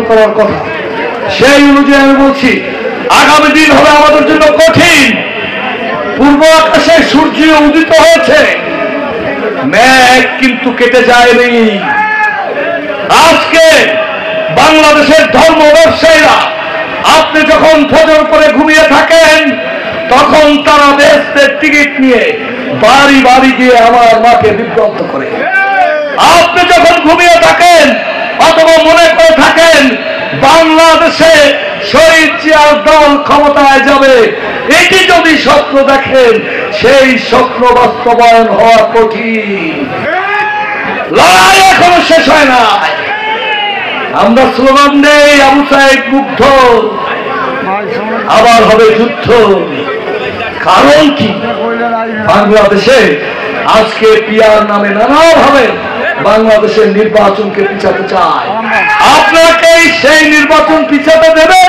করার কথা, সেই অনুযায়ী আমি বলছি আগামী দিন হবে আমাদের জন্য কঠিন। পূর্ব আকাশে সূর্য উদিত হয়েছে, মেঘ কিন্তু কেটে যায়নি। আজকে বাংলাদেশের ধর্ম ব্যবসায়ীরা, আপনি যখন ফজর করে ঘুমিয়ে থাকেন তখন তারা দেশের টিকিট নিয়ে বাড়ি বাড়ি গিয়ে আমার মাকে বিভ্রান্ত করে। আপনি যখন ঘুমিয়ে থাকেন অথবা মনে করে থাকেন বাংলাদেশে শহীদ জিয়ার দল ক্ষমতায় যাবে, এটি যদি স্বপ্ন দেখেন সেই স্বপ্ন বাস্তবায়ন হওয়া কঠিন। লড়াই এখনো শেষ হয় না। আমরা স্লোগান দেই আবু সাইদ মুগ্ধ, আবার হবে যুদ্ধ। কারণ কি? বাংলাদেশে আজকে পিয়ার নামে নানাভাবে বাংলাদেশের নির্বাচনকে পিছাতে চায়। আপনাকে সেই নির্বাচন পিছাতে দেবে?